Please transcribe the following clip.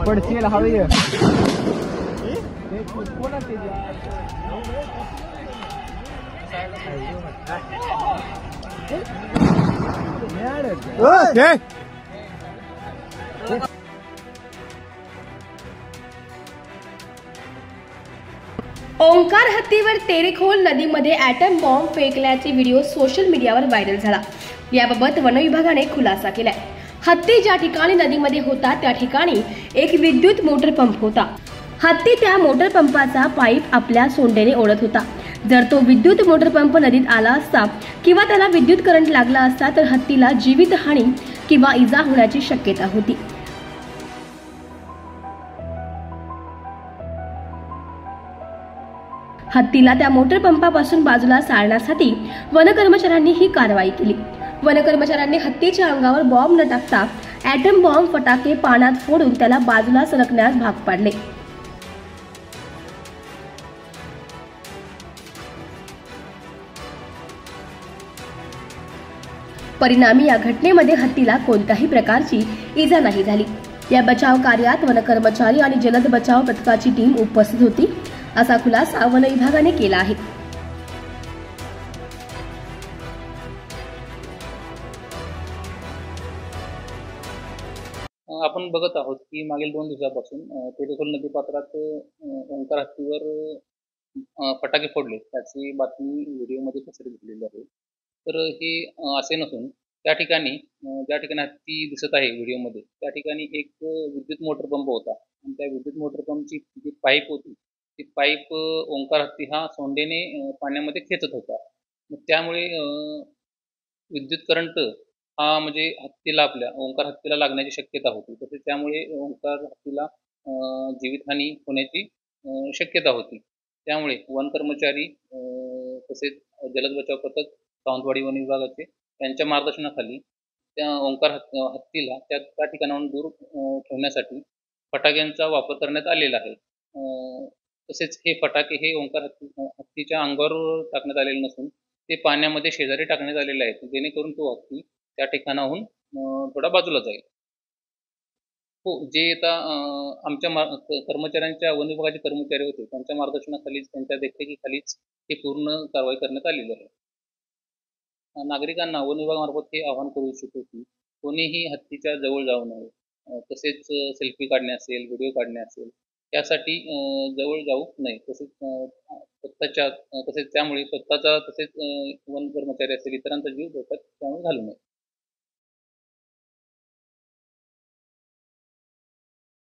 पडशील हवी ओंकार हत्तीवर तेरेखोल नदीमध्ये ॲटम बॉम्ब फेकल्याचे व्हिडिओ सोशल मीडियावर व्हायरल झाला। याबाबत वन विभागाने खुलासा केलाय। हत्ती ज्या ठिकाणी नदीमध्ये होता त्या ठिकाणी एक विद्युत मोटर पंप होता। हत्ती त्या मोटर पंपाचा पाईप आपल्या सोंडेने ओढत होता। जर तो विद्युत मोटर पंप नदीत आला असता किंवा त्याला विद्युत करंट लागला असता तर हत्तीला जीवितहानी किंवा इजा होण्याची शक्यता होती। हत्तीला त्या मोटर पंपापासून बाजूला सारण्यासाठी वन कर्मचाऱ्यांनी ही कारवाई केली। वन कर्मचाऱ्यांनी हत्तीच्या अंगावर बॉम्ब न टाकता ॲटम बॉम्ब फटाके पाण्यात फोडून त्याला बाजूला सरकण्यास भाग पाडले। परिणामी या घटनेमध्ये हत्तीला कोणत्याही प्रकारची इजा नाही झाली। या बचाव कार्यात वन कर्मचारी आणि जलद बचाव पथकाची टीम उपस्थित होती, असा खुलासा वन विभागाने केला आहे। आपण बघत आहोत की मागील 2 दिवसापासून तेरेखोल नदी पात्रात ओंकार हत्तीवर फटाके फोडले त्याची बातमी व्हिडिओमध्ये पसरत झालेली आहे। तर हे असे नसून त्या ठिकाणी ज्या ठिकाणी हत्ती दिसत आहे व्हिडिओमध्ये त्या ठिकाणी एक विद्युत मोटर पंप होता आणि त्या विद्युत मोटर पंपची जी पाईप होती ती पाईप ओंकार हत्ती हा सोंडेने पाण्यामध्ये खेचत होता। मग त्यामुळे विद्युत करंट हा म्हणजे हत्तीला आपल्या ओंकार हत्तीला लागण्याची शक्यता होती। तसेच त्यामुळे ओंकार हत्तीला जीवितहानी होण्याची शक्यता होती। त्यामुळे वन कर्मचारी तसेच जलद बचाव पथक सावंतवाडी वन विभागाचे यांच्या मार्गदर्शनाखाली त्या ओंकार हत्तीला त्या ठिकाणाहून दूर ठेवण्यासाठी फटाक्यांचा वापर करण्यात आलेला आहे। तसेच हे फटाके हे ओंकार हत्तीच्या अंगावर टाकण्यात आलेले नसून ते पाण्यामध्ये शेजारी टाकण्यात आलेले आहेत, जेणेकरून तो हत्ती त्या ठिकाणाहून थोडा बाजूला जाईल। हो, जे आता आमच्या कर्मचाऱ्यांच्या वन विभागाचे कर्मचारी होते त्यांच्या मार्गदर्शनाखालीच त्यांच्या देखरेखीखालीच हे पूर्ण कारवाई करण्यात आलेली आहे। नागरिकांना वन विभागामार्फत हे आवाहन करू इच्छितो की कोणीही हत्तीच्या जवळ जाऊ नये। तसेच सेल्फी काढणे असेल, व्हिडिओ काढणे असेल त्यासाठी जवळ जाऊ नये। तसेच त्यामुळे स्वतःचा तसेच वन कर्मचारी असेल इतरांचा जीव धोक्यात त्यामुळे घालू नये।